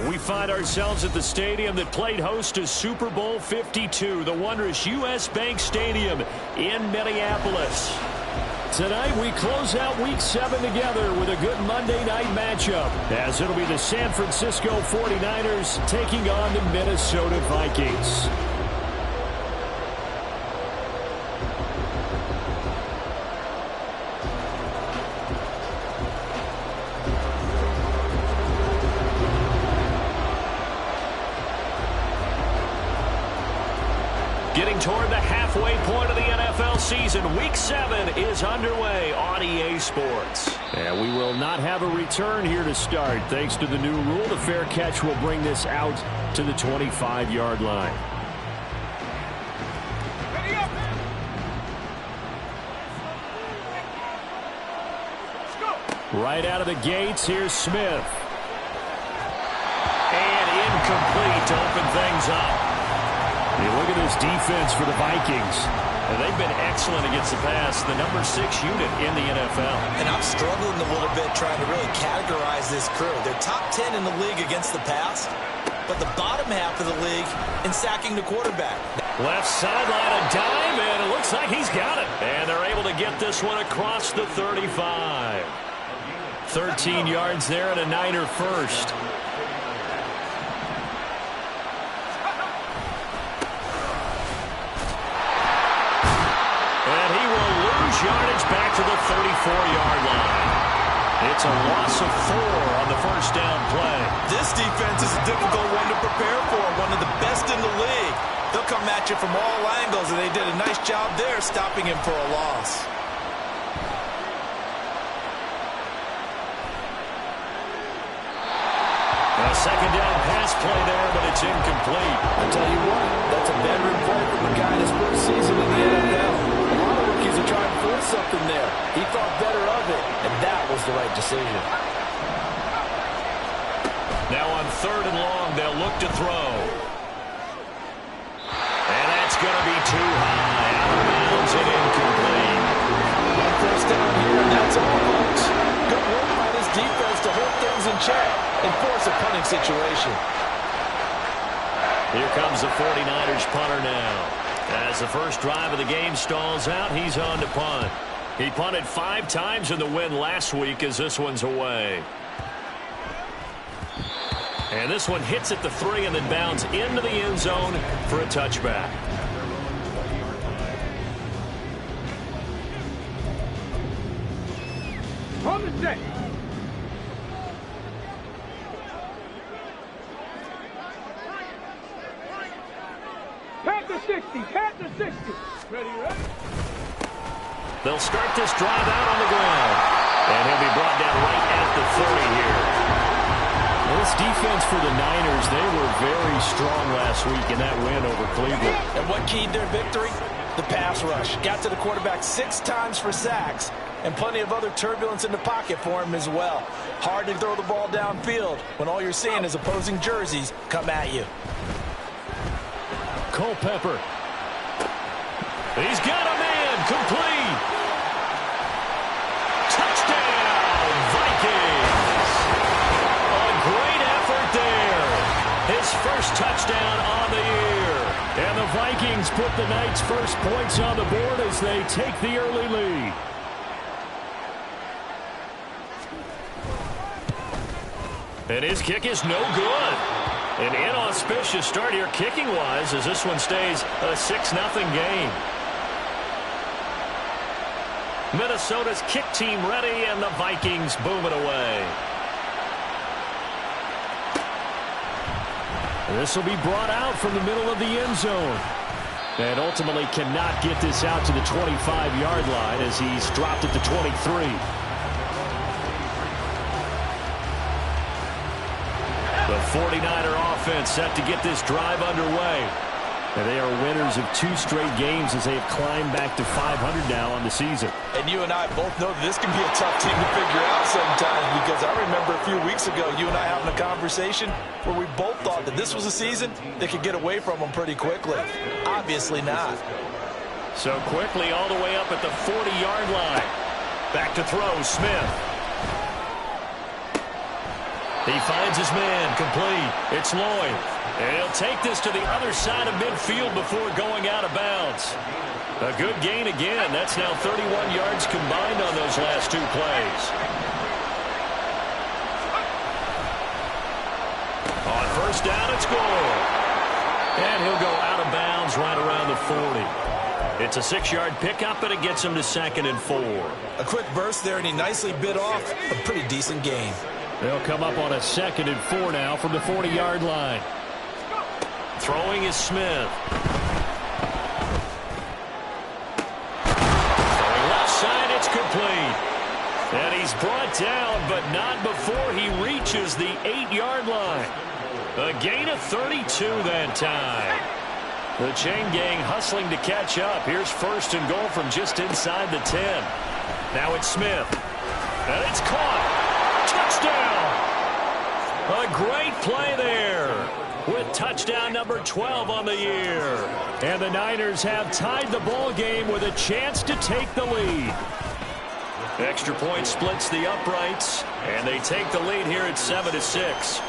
And we find ourselves at the stadium that played host to Super Bowl 52, the wondrous U.S. Bank Stadium in Minneapolis. Tonight we close out Week 7 together with a good Monday night matchup, as it'll be the San Francisco 49ers taking on the Minnesota Vikings. Getting toward the halfway point of the NFL season, Week 7 is underway on EA Sports. And we will not have a return here to start. Thanks to the new rule, the fair catch will bring this out to the 25-yard line. Right out of the gates, here's Smith. And incomplete to open things up. Hey, look at this defense for the Vikings. And they've been excellent against the pass, the number 6 unit in the NFL. And I'm struggling a little bit trying to really categorize this crew. They're top 10 in the league against the pass, but the bottom half of the league in sacking the quarterback. Left sideline, a dime, and it looks like he's got it. And they're able to get this one across the 35. 13 yards there and a Niner first. Yardage back to the 34-yard line. It's a loss of 4 on the first down play. This defense is a difficult one to prepare for, one of the best in the league. They'll come at you from all angles, and they did a nice job there stopping him for a loss. A second down pass play there, but it's incomplete. I tell you what, that's a veteran play from a guy in his first season in the NFL. A lot of rookies are trying to force something there. He thought better of it, and that was the right decision. Now on 3rd and long, they'll look to throw. And that's going to be too high. Out of bounds and incomplete. One first down here, and that's all, folks. Good work by this defense to hold things in check and force a punting situation. Here comes the 49ers punter now. As the first drive of the game stalls out, he's on to punt. He punted 5 times in the win last week as this one's away. And this one hits at the 3 and then bounds into the end zone for a touchback. On the set. Panther 60, Panther 60. Ready? They'll start this drive out on the ground. And he'll be brought down right at the 30 here. Well, this defense for the Niners, they were very strong last week in that win over Cleveland. And what keyed their victory? The pass rush. Got to the quarterback 6 times for sacks, and plenty of other turbulence in the pocket for him as well. Hard to throw the ball downfield when all you're seeing is opposing jerseys come at you. Culpepper. He's got a man. Complete. Touchdown, Vikings. A great effort there. His first touchdown on the year. And the Vikings put the Knights' first points on the board as they take the early lead. And his kick is no good. An inauspicious start here kicking-wise as this one stays a 6-0 game. Minnesota's kick team ready, and the Vikings boom it away. This will be brought out from the middle of the end zone. And ultimately cannot get this out to the 25-yard line as he's dropped at the 23. The 49er offense set to get this drive underway. And they are winners of 2 straight games as they have climbed back to 500 now on the season. And you and I both know that this can be a tough team to figure out sometimes, because I remember a few weeks ago you and I having a conversation where we both thought that this was a season that could get away from them pretty quickly. Obviously not. So quickly all the way up at the 40-yard line. Back to throw, Smith. He finds his man, complete. It's Lloyd. And he'll take this to the other side of midfield before going out of bounds. A good gain again. That's now 31 yards combined on those last two plays. On first down, it's good. And he'll go out of bounds right around the 40. It's a 6-yard pickup, and it gets him to 2nd and 4. A quick burst there, and he nicely bit off a pretty decent gain. They'll come up on a 2nd and 4 now from the 40-yard line. Throwing is Smith. Throwing left side, it's complete. And he's brought down, but not before he reaches the 8-yard line. A gain of 32 that time. The chain gang hustling to catch up. Here's 1st and goal from just inside the 10. Now it's Smith. And it's caught. Touchdown. A great play there, with touchdown number 12 on the year. And the Niners have tied the ball game with a chance to take the lead. Extra point splits the uprights, and they take the lead here at 7-6.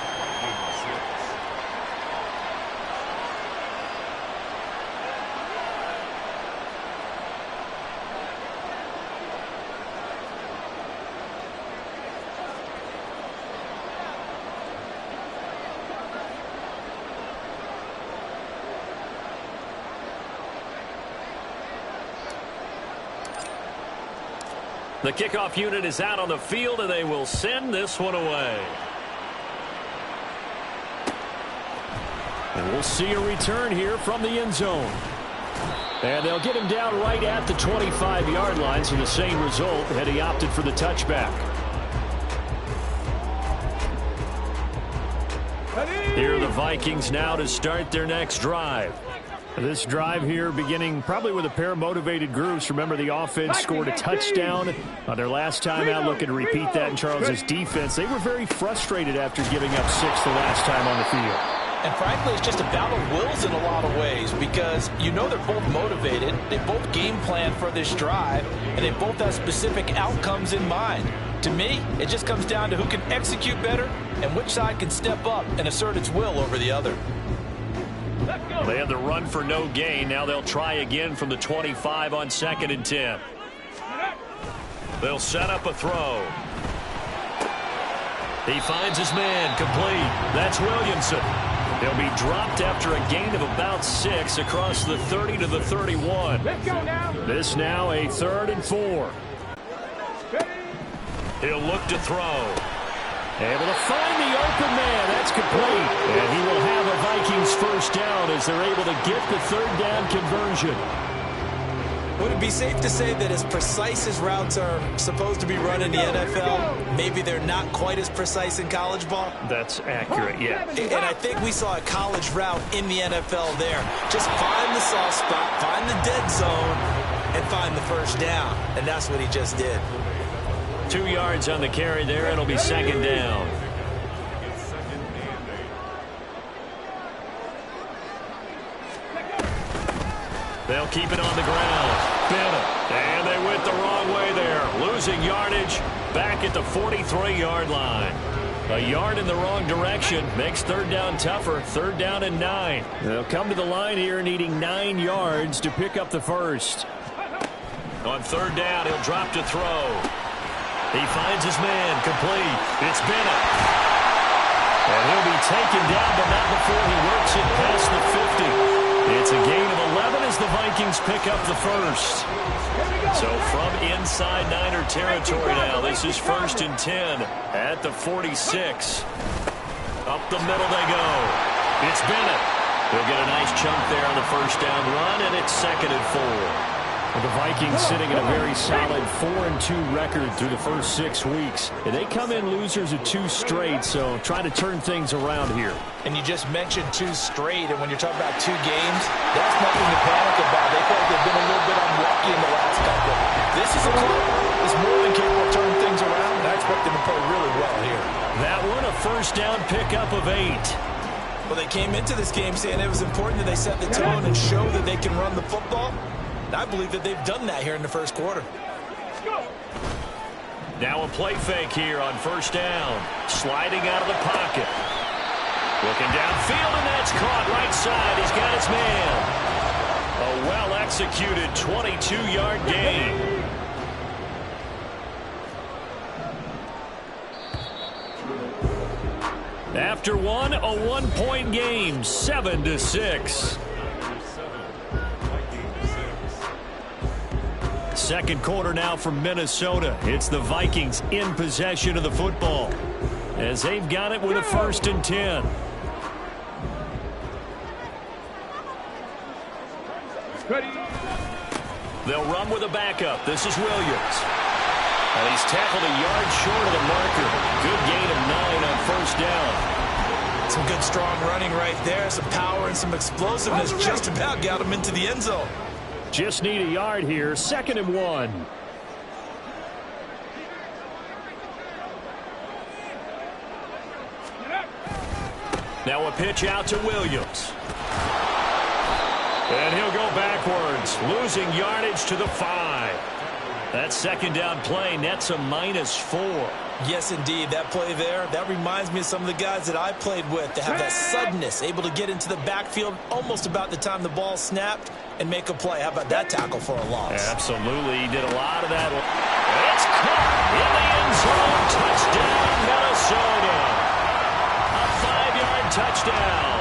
The kickoff unit is out on the field, and they will send this one away. And we'll see a return here from the end zone. And they'll get him down right at the 25-yard line, so the same result had he opted for the touchback. Here are the Vikings now to start their next drive. This drive here beginning probably with a pair of motivated groups. Remember, the offense scored a touchdown on their last time out. Looking to repeat that in Charles' defense. They were very frustrated after giving up 6 the last time on the field. And frankly, it's just a battle of wills in a lot of ways, because you know they're both motivated. They both game plan for this drive, and they both have specific outcomes in mind. To me, it just comes down to who can execute better and which side can step up and assert its will over the other. They had the run for no gain. Now they'll try again from the 25 on 2nd and 10. They'll set up a throw. He finds his man, complete. That's Williamson. He'll be dropped after a gain of about 6 across the 30 to the 31. Let's go now. This now a 3rd and 4. He'll look to throw. Able to find the open man. That's complete. And he will have a Vikings first down as they're able to get the 3rd down conversion. Would it be safe to say that as precise as routes are supposed to be run in the NFL, maybe they're not quite as precise in college ball? That's accurate, yeah. And I think we saw a college route in the NFL there. Just find the soft spot, find the dead zone, and find the first down. And that's what he just did. 2 yards on the carry there. It'll be 2nd down. They'll keep it on the ground. Bennett. And they went the wrong way there. Losing yardage back at the 43-yard line. A yard in the wrong direction makes 3rd down tougher. 3rd down and 9. They'll come to the line here needing 9 yards to pick up the first. On 3rd down, he'll drop to throw. He finds his man, complete. It's Bennett. And he'll be taken down, but not before he works it past the 50. It's a gain of 11 as the Vikings pick up the first. So from inside Niner territory now, this is 1st and 10 at the 46. Up the middle they go. It's Bennett. He'll get a nice chunk there on the first down run, and it's 2nd and 4. The Vikings sitting at a very solid 4-2 record through the first 6 weeks. And they come in losers of 2 straight, so trying to turn things around here. And you just mentioned 2 straight, and when you're talking about 2 games, that's nothing to panic about. They feel like they've been a little bit unlucky in the last couple. This is a club that's more than capable of turning things around, and I expect them to play really well here. That one, a first down pickup of 8. Well, they came into this game saying it was important that they set the tone and show that they can run the football. I believe that they've done that here in the first quarter. Now a play fake here on first down. Sliding out of the pocket. Looking downfield, and that's caught right side. He's got his man. A well-executed 22-yard gain. After one, a one-point game, 7-6. Second quarter now from Minnesota. It's the Vikings in possession of the football as they've got it with a 1st and 10. They'll run with a backup. This is Williams. And he's tackled a yard short of the marker. Good gain of 9 on first down. Some good strong running right there. Some power and some explosiveness just about got him into the end zone. Just need a yard here. 2nd and 1. Now a pitch out to Williams. And he'll go backwards, losing yardage to the 5. That 2nd down play nets a -4. Yes, indeed. That play there, that reminds me of some of the guys that I played with that have that suddenness, able to get into the backfield almost about the time the ball snapped and make a play. How about that tackle for a loss? Absolutely. He did a lot of that. It's caught in the end zone. Touchdown, Minnesota. A 5-yard touchdown.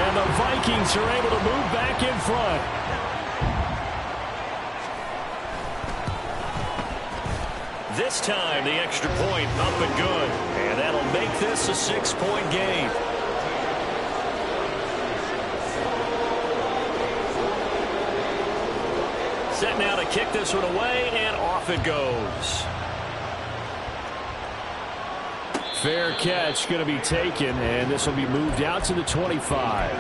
And the Vikings are able to move back in front. This time, the extra point up and good. And that'll make this a 6-point game. Set now to kick this one away, and off it goes. Fair catch going to be taken, and this will be moved out to the 25.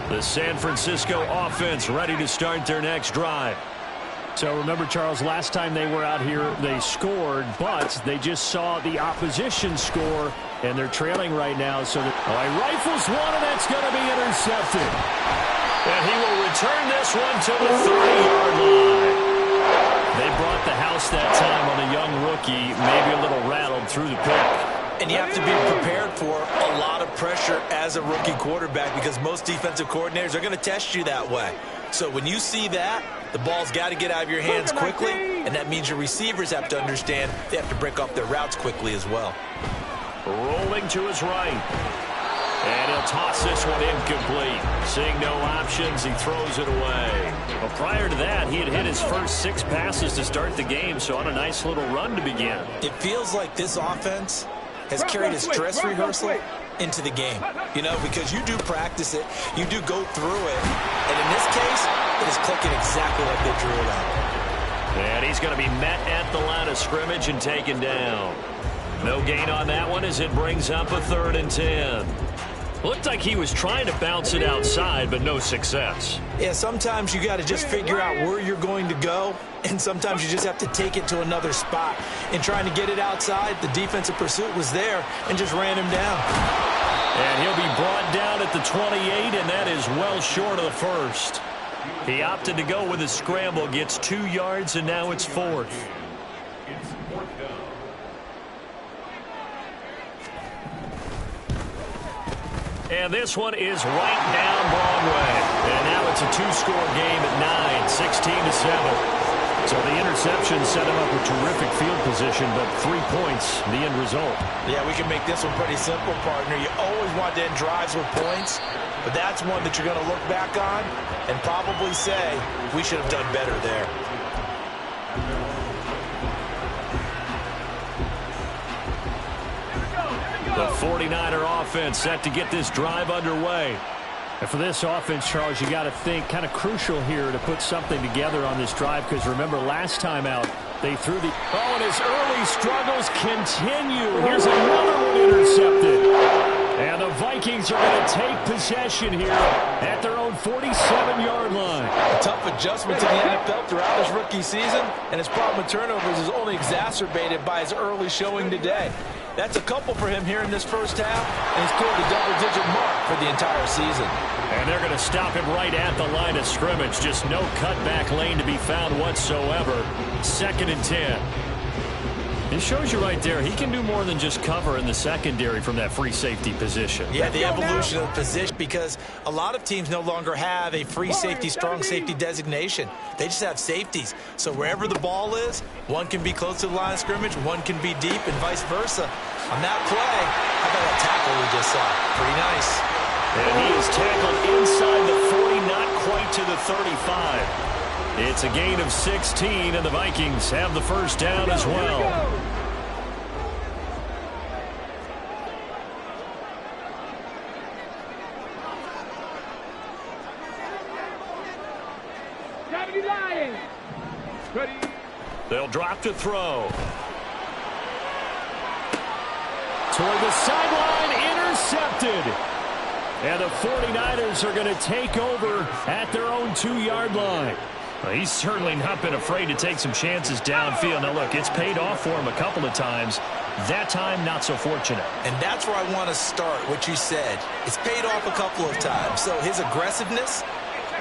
The San Francisco offense ready to start their next drive. So remember, Charles, last time they were out here, they scored, but they just saw the opposition score, and they're trailing right now. So he rifles one, and that's going to be intercepted. And he will return this one to the 30-yard line. They brought the house that time on a young rookie, maybe a little rattled through the pick. And you have to be prepared for a lot of pressure as a rookie quarterback because most defensive coordinators are going to test you that way. So when you see that, the ball's got to get out of your hands quickly, and that means your receivers have to understand they have to break off their routes quickly as well. Rolling to his right. And he'll toss this one incomplete. Seeing no options, he throws it away. Well, prior to that, he had hit his first 6 passes to start the game, so on a nice little run to begin. It feels like this offense has carried a stress rehearsal into the game, you know, because you do practice it, you do go through it, and in this case, it is clicking exactly like they drew it out. And he's going to be met at the line of scrimmage and taken down. No gain on that one as it brings up a 3rd and 10. Looked like he was trying to bounce it outside, but no success. Yeah, sometimes you got to just figure out where you're going to go, and sometimes you just have to take it to another spot. In trying to get it outside, the defensive pursuit was there and just ran him down. And he'll be brought down at the 28, and that is well short of the 1st. He opted to go with a scramble, gets 2 yards, and now it's 4th. And this one is right down Broadway. And now it's a 2-score game at 9, 16-7. So the interception set him up with terrific field position, but 3 points, the end result. Yeah, we can make this one pretty simple, partner. You always want to end drives with points, but that's one that you're going to look back on and probably say, we should have done better there. The 49er offense set to get this drive underway. And for this offense, Charles, you got to think kind of crucial here to put something together on this drive, because remember last time out, they threw the... Oh, and his early struggles continue. Here's another one intercepted. And the Vikings are going to take possession here at their own 47-yard line. A tough adjustment to the NFL throughout his rookie season, and his problem with turnovers is only exacerbated by his early showing today. That's a couple for him here in this first half, and he's cleared the double-digit mark for the entire season. And they're going to stop him right at the line of scrimmage. Just no cutback lane to be found whatsoever. 2nd and 10. It shows you right there, he can do more than just cover in the secondary from that free safety position. Yeah, the evolution of the position, because a lot of teams no longer have a free safety, strong safety designation. They just have safeties. So wherever the ball is, one can be close to the line of scrimmage, one can be deep, and vice versa. On that play, how about that tackle we just saw? Pretty nice. And he is tackled inside the 40, not quite to the 35. It's a gain of 16, and the Vikings have the first down as well. They'll drop to throw. Toward the sideline, intercepted. And the 49ers are going to take over at their own 2-yard line. Well, he's certainly not been afraid to take some chances downfield. Now, look, it's paid off for him a couple of times. That time, not so fortunate. And that's where I want to start, what you said. It's paid off a couple of times. So his aggressiveness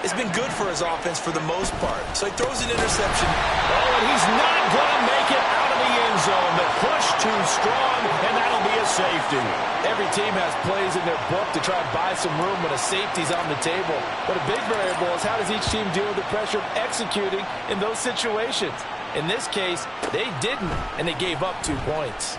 has been good for his offense for the most part. So he throws an interception. Oh, and he's not going to make it out of the end zone. The push too strong, and that'll be a safety. Every team has plays in their book to try and buy some room when a safety's on the table. But a big variable is how does each team deal with the pressure of executing in those situations. In this case, they didn't, and they gave up 2 points.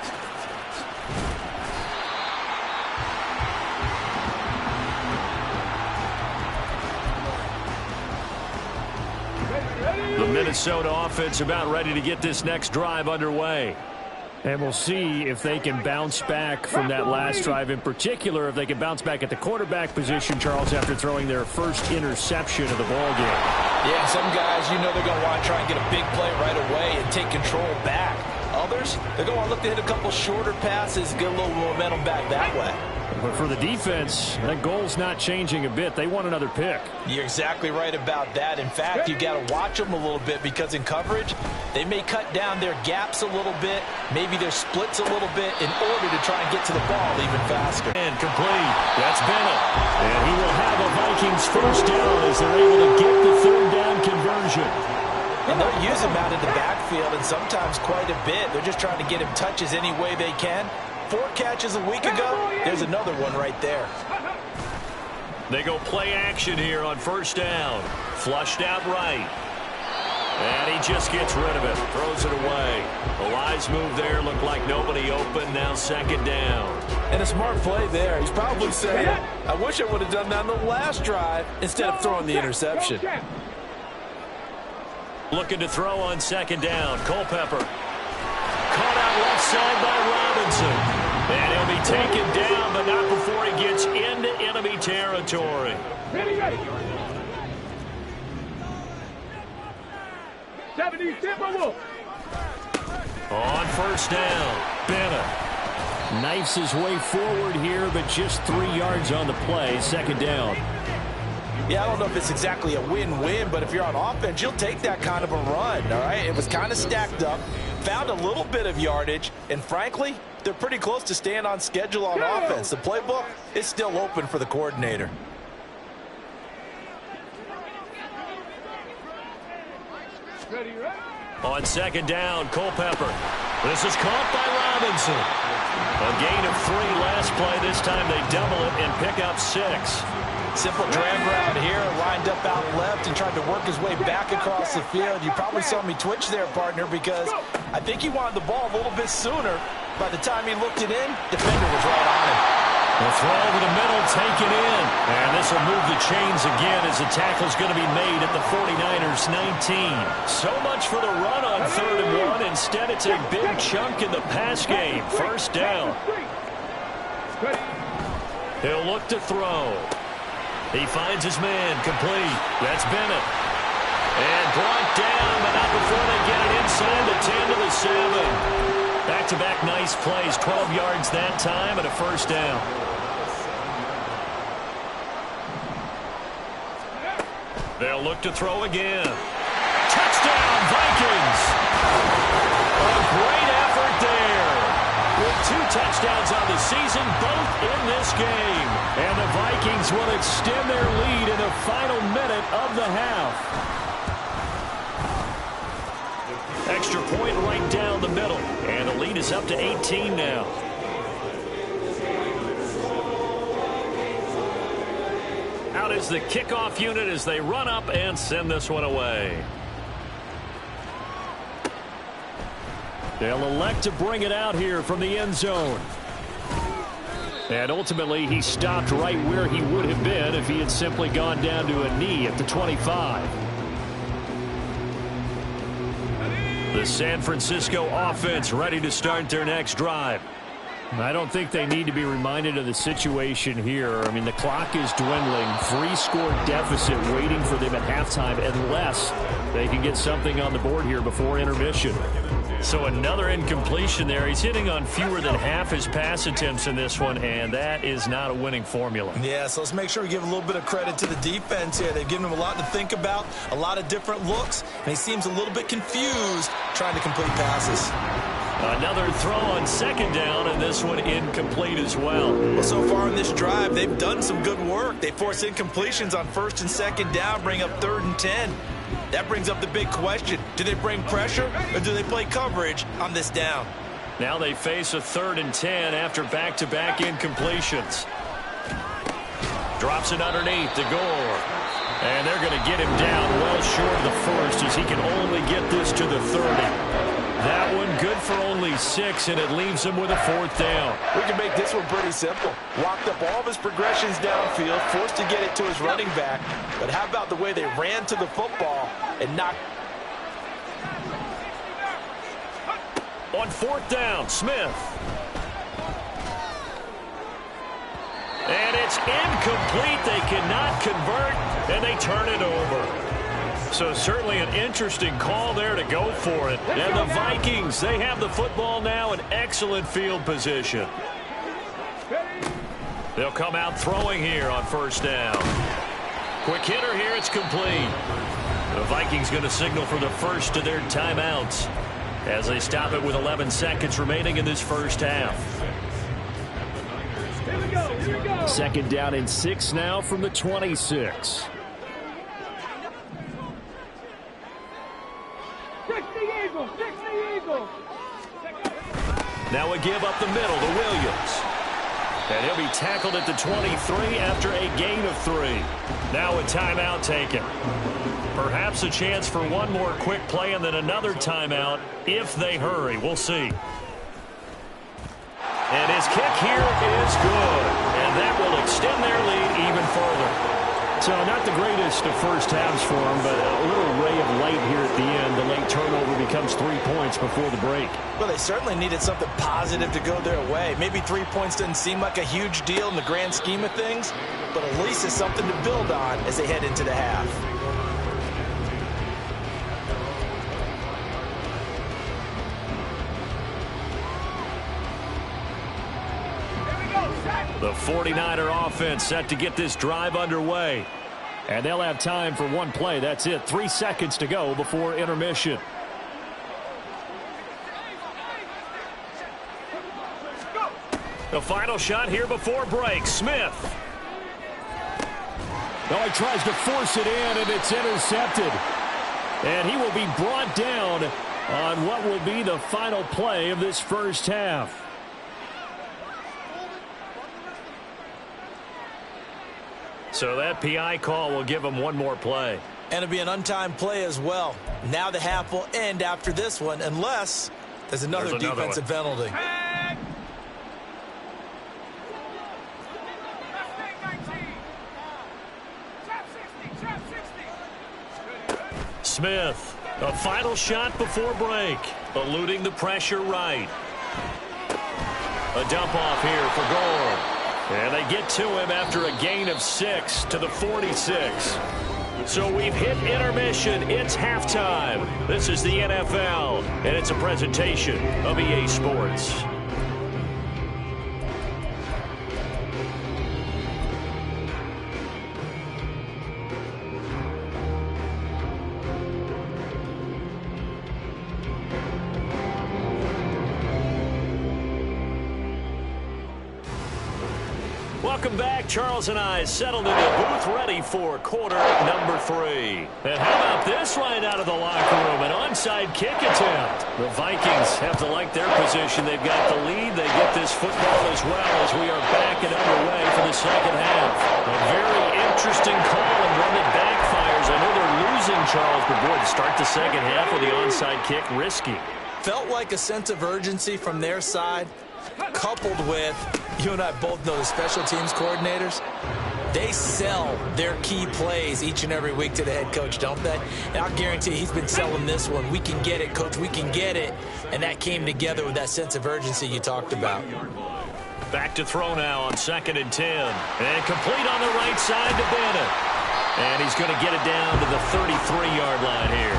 The Minnesota offense about ready to get this next drive underway. And we'll see if they can bounce back from that last drive, in particular if they can bounce back at the quarterback position, Charles, after throwing their first interception of the ballgame. Yeah, some guys, you know they're going to want to try and get a big play right away and take control back. Others, they're going to look to hit a couple shorter passes, get a little momentum back that way. But for the defense, that goal's not changing a bit. They want another pick. You're exactly right about that. In fact, you got to watch them a little bit because in coverage, they may cut down their gaps a little bit, maybe their splits a little bit in order to try and get to the ball even faster. And complete. That's Bennett. And he will have a Vikings first down as they're able to get the 3rd down conversion. And they'll use him out in the backfield, and sometimes quite a bit. They're just trying to get him touches any way they can. 4 catches a week ago, there's another one right there. They go play action here on first down. Flushed out right. And he just gets rid of it. Throws it away. The Lions move there. Looked like nobody open. Now 2nd down. And a smart play there. He's probably saying, I wish I would have done that on the last drive instead of throwing the interception. Looking to throw on 2nd down. Culpepper. Caught out left side by Robinson. And he'll be taken down, but not before he gets into enemy territory. Ready. 70, Timberwolf. On first down, Bennett knifes his way forward here, but just 3 yards on the play. 2nd down. Yeah, I don't know if it's exactly a win-win, but if you're on offense, you'll take that kind of a run, all right? It was kind of stacked up, found a little bit of yardage, and frankly, they're pretty close to staying on schedule on offense. The playbook is still open for the coordinator. On 2nd down, Culpepper. This is caught by Robinson. A gain of 3 last play. This time they double it and pick up 6. Simple drag route here, lined up out left and tried to work his way back across the field. You probably saw me twitch there, partner, because I think he wanted the ball a little bit sooner. By the time he looked it in, defender was right on him. The throw over the middle, taken in. And this will move the chains again as the tackle's going to be made at the 49ers 19. So much for the run on 3rd and 1. Instead, it's a big chunk in the pass game. First down. He'll look to throw. He finds his man, complete. That's Bennett. And brought down, but not before they get it inside the 10 to the 7. Back-to-back nice plays, 12 yards that time and a first down. They'll look to throw again. Touchdown, Vikings! A great effort there. With 2 touchdowns on the season, both in this game. And the Vikings will extend their lead in the final minute of the half. Extra point right down the middle. And the lead is up to 18 now. Out is the kickoff unit as they run up and send this one away. They'll elect to bring it out here from the end zone. And ultimately, he stopped right where he would have been if he had simply gone down to a knee at the 25. The San Francisco offense ready to start their next drive. I don't think they need to be reminded of the situation here. I mean, the clock is dwindling. 3-score deficit waiting for them at halftime unless they can get something on the board here before intermission. So another incompletion there. He's hitting on fewer than half his pass attempts in this one, and that is not a winning formula. Yeah, so let's make sure we give a little bit of credit to the defense here. They've given him a lot to think about, a lot of different looks, and he seems a little bit confused trying to complete passes. Another throw on second down, and this one incomplete as well. Well, so far in this drive, they've done some good work. They force incompletions on first and second down, bring up 3rd and 10. That brings up the big question. Do they bring pressure or do they play coverage on this down? Now they face a 3rd and 10 after back-to-back incompletions. Drops it underneath to Gore. And they're going to get him down well short of the first as he can only get this to the 30. That one good for only 6, and it leaves him with a 4th down. We can make this one pretty simple. Walked up all of his progressions downfield, forced to get it to his running back. But how about the way they ran to the football and knocked? On 4th down, Smith. And it's incomplete. They cannot convert, and they turn it over. So certainly an interesting call there to go for it. And the Vikings, they have the football now in excellent field position. They'll come out throwing here on 1st down. Quick hitter here, it's complete. The Vikings going to signal for the first of their timeouts as they stop it with 11 seconds remaining in this first half. Here we go, here we go. 2nd down and 6 now from the 26. 60 Eagles, 60 Eagles. Now a give up the middle to Williams. And he'll be tackled at the 23 after a gain of 3. Now a timeout taken. Perhaps a chance for one more quick play and then another timeout if they hurry. We'll see. And his kick here is good. And that will extend their lead even further. So not the greatest of first halves for him, but a little ray of light here at the end. The late turnover becomes 3 points before the break. Well, they certainly needed something positive to go their way. Maybe 3 points doesn't seem like a huge deal in the grand scheme of things, but at least it's something to build on as they head into the half. The 49er offense set to get this drive underway. And they'll have time for one play. That's it. 3 seconds to go before intermission. The final shot here before break. Smith. Oh, he tries to force it in, and it's intercepted. And he will be brought down on what will be the final play of this first half. So that PI call will give him one more play. And it'll be an untimed play as well. Now the half will end after this one unless there's another defensive penalty. Smith, a final shot before break, eluding the pressure right. A dump off here for Gore. And they get to him after a gain of 6 to the 46. So we've hit intermission. It's halftime. This is the NFL, and it's a presentation of EA Sports. Welcome back. Charles and I settled in the booth ready for quarter number 3. And how about this right out of the locker room? An onside kick attempt. The Vikings have to like their position. They've got the lead. They get this football as well as we are back and underway for the second half. A very interesting call and one that backfires. I know they're losing, Charles, but boy, to start the second half with the onside kick, risky. Felt like a sense of urgency from their side, coupled with, you and I both know the special teams coordinators, they sell their key plays each and every week to the head coach, don't they? And I'll guarantee he's been selling this one. We can get it, coach, we can get it. And that came together with that sense of urgency you talked about. Back to throw now on 2nd and 10. And complete on the right side to Bennett. And he's going to get it down to the 33-yard line here.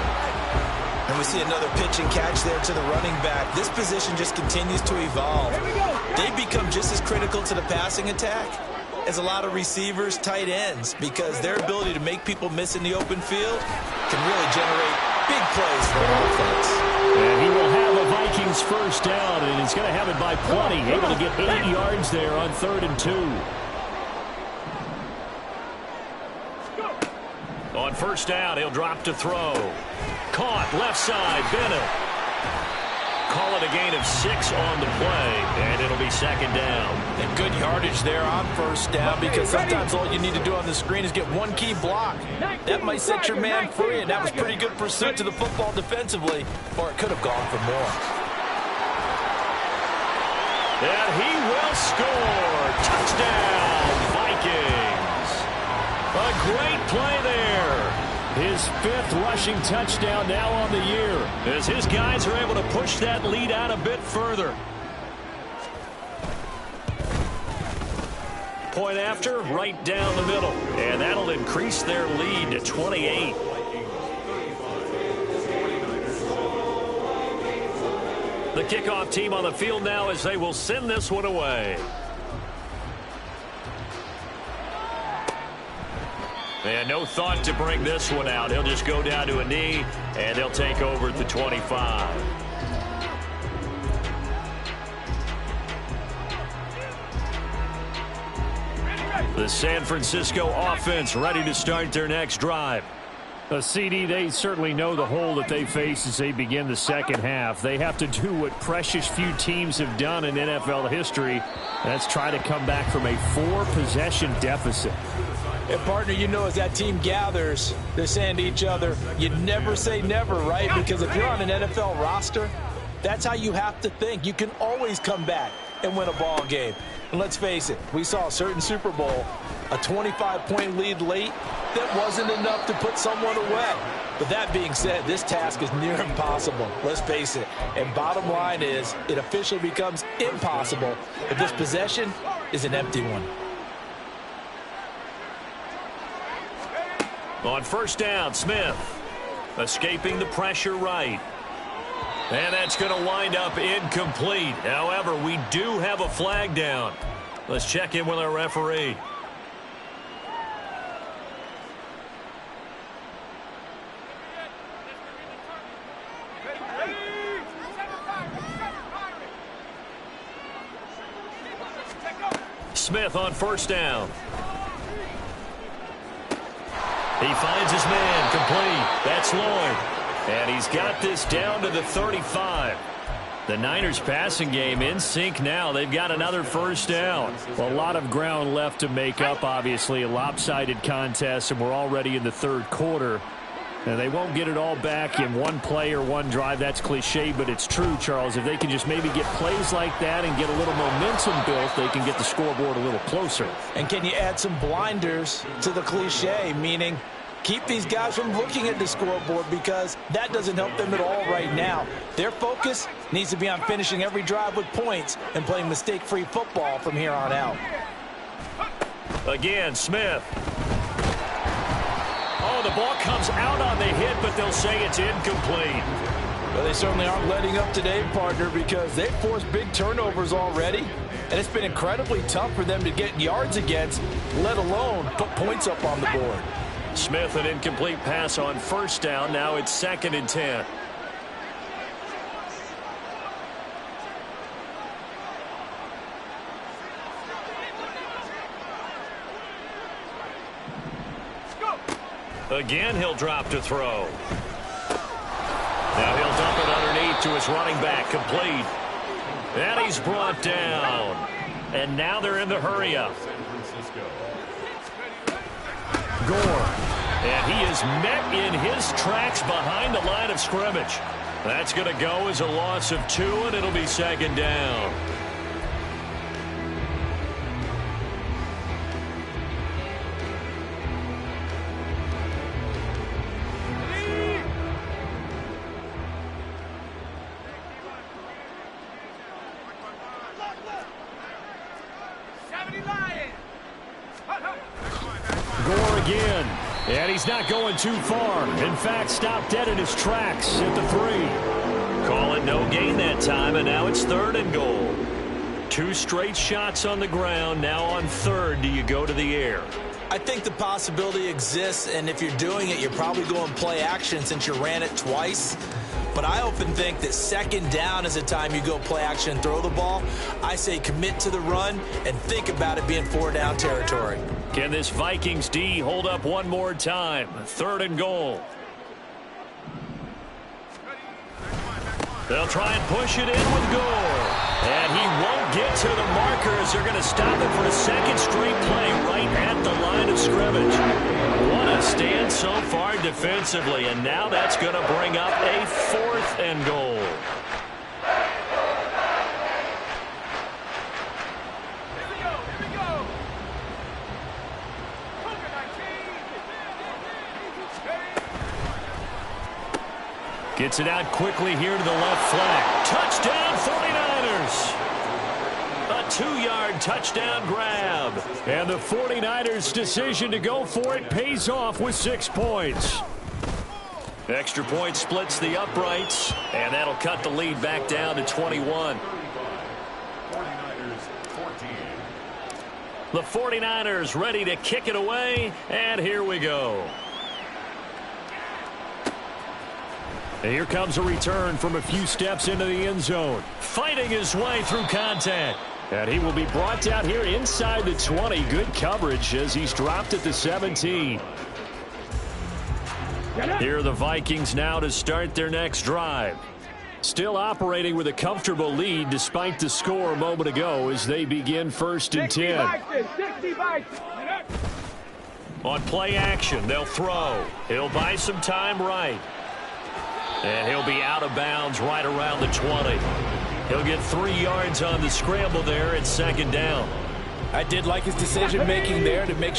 And we see another pitch and catch there to the running back. This position just continues to evolve. They become just as critical to the passing attack as a lot of receivers, tight ends, because their ability to make people miss in the open field can really generate big plays for an offense. And he will have a Vikings first down, and he's going to have it by plenty. Able to get 8 yards there on 3rd and 2. On first down, he'll drop to throw. Caught, left side, Bennett. Call it a gain of 6 on the play, and it'll be 2nd down. And good yardage there on first down, because sometimes all you need to do on the screen is get one key block. That might set your man free, and that was pretty good pursuit to the football defensively, or it could have gone for more. And he will score. Touchdown, Vikings. A great play there. His 5th rushing touchdown now on the year, as his guys are able to push that lead out a bit further. Point after, right down the middle. And that'll increase their lead to 28. The kickoff team on the field now as they will send this one away. And no thought to bring this one out. He'll just go down to a knee, and they'll take over at the 25. The San Francisco offense ready to start their next drive. CD, they certainly know the hole that they face as they begin the second half. They have to do what precious few teams have done in NFL history. That's try to come back from a 4-possession deficit. And, partner, you know as that team gathers, they're saying to each other, you never say never, right? Because if you're on an NFL roster, that's how you have to think. You can always come back and win a ball game. And let's face it, we saw a certain Super Bowl, a 25-point lead late, that wasn't enough to put someone away. But that being said, this task is near impossible. Let's face it. And bottom line is, it officially becomes impossible if this possession is an empty one. On first down, Smith escaping the pressure right. And that's going to wind up incomplete. However, we do have a flag down. Let's check in with our referee. Smith on first down. He finds his man, complete. That's Lloyd. And he's got this down to the 35. The Niners passing game in sync now. They've got another first down. Well, a lot of ground left to make up, obviously. A lopsided contest, and we're already in the third quarter. And they won't get it all back in one play or one drive. That's cliche, but it's true, Charles. If they can just maybe get plays like that and get a little momentum built, they can get the scoreboard a little closer. And can you add some blinders to the cliche, meaning keep these guys from looking at the scoreboard, because that doesn't help them at all right now. Their focus needs to be on finishing every drive with points and playing mistake-free football from here on out. Again, Smith. Oh, the ball comes out on the hit, but they'll say it's incomplete. Well, they certainly aren't letting up today, partner, because they've forced big turnovers already, and it's been incredibly tough for them to get yards against, let alone put points up on the board. Smith, an incomplete pass on first down. Now it's 2nd and 10. Again, he'll drop to throw. Now he'll dump it underneath to his running back, complete. And he's brought down. And now they're in the hurry-up. Gore. And he is met in his tracks behind the line of scrimmage. That's going to go as a loss of 2, and it'll be second down. Gore again. And he's not going too far. In fact, stopped dead in his tracks at the 3. Call it no gain that time, and now it's 3rd and goal. 2 straight shots on the ground. Now on 3rd, do you go to the air? I think the possibility exists, and if you're doing it, you're probably going play action since you ran it twice. But I often think that 2nd down is the time you go play action and throw the ball. I say commit to the run and think about it being 4-down territory. Can this Vikings D hold up one more time? 3rd and goal. They'll try and push it in with Gore. And he won't get to the markers. They're going to stop it for a 2nd straight play right at the line of scrimmage. What a stand so far defensively. And now that's going to bring up a 4th and goal. Gets it out quickly here to the left flank. Touchdown 49ers. A 2-yard touchdown grab. And the 49ers' decision to go for it pays off with 6 points. Extra point splits the uprights, and that'll cut the lead back down to 21. The 49ers ready to kick it away, and here we go. And here comes a return from a few steps into the end zone. Fighting his way through contact. And he will be brought down here inside the 20. Good coverage as he's dropped at the 17. Here are the Vikings now to start their next drive. Still operating with a comfortable lead despite the score a moment ago as they begin 1st and 10. On play action, they'll throw. He'll buy some time right. And he'll be out of bounds right around the 20. He'll get 3 yards on the scramble there at 2nd down. I did like his decision-making there to make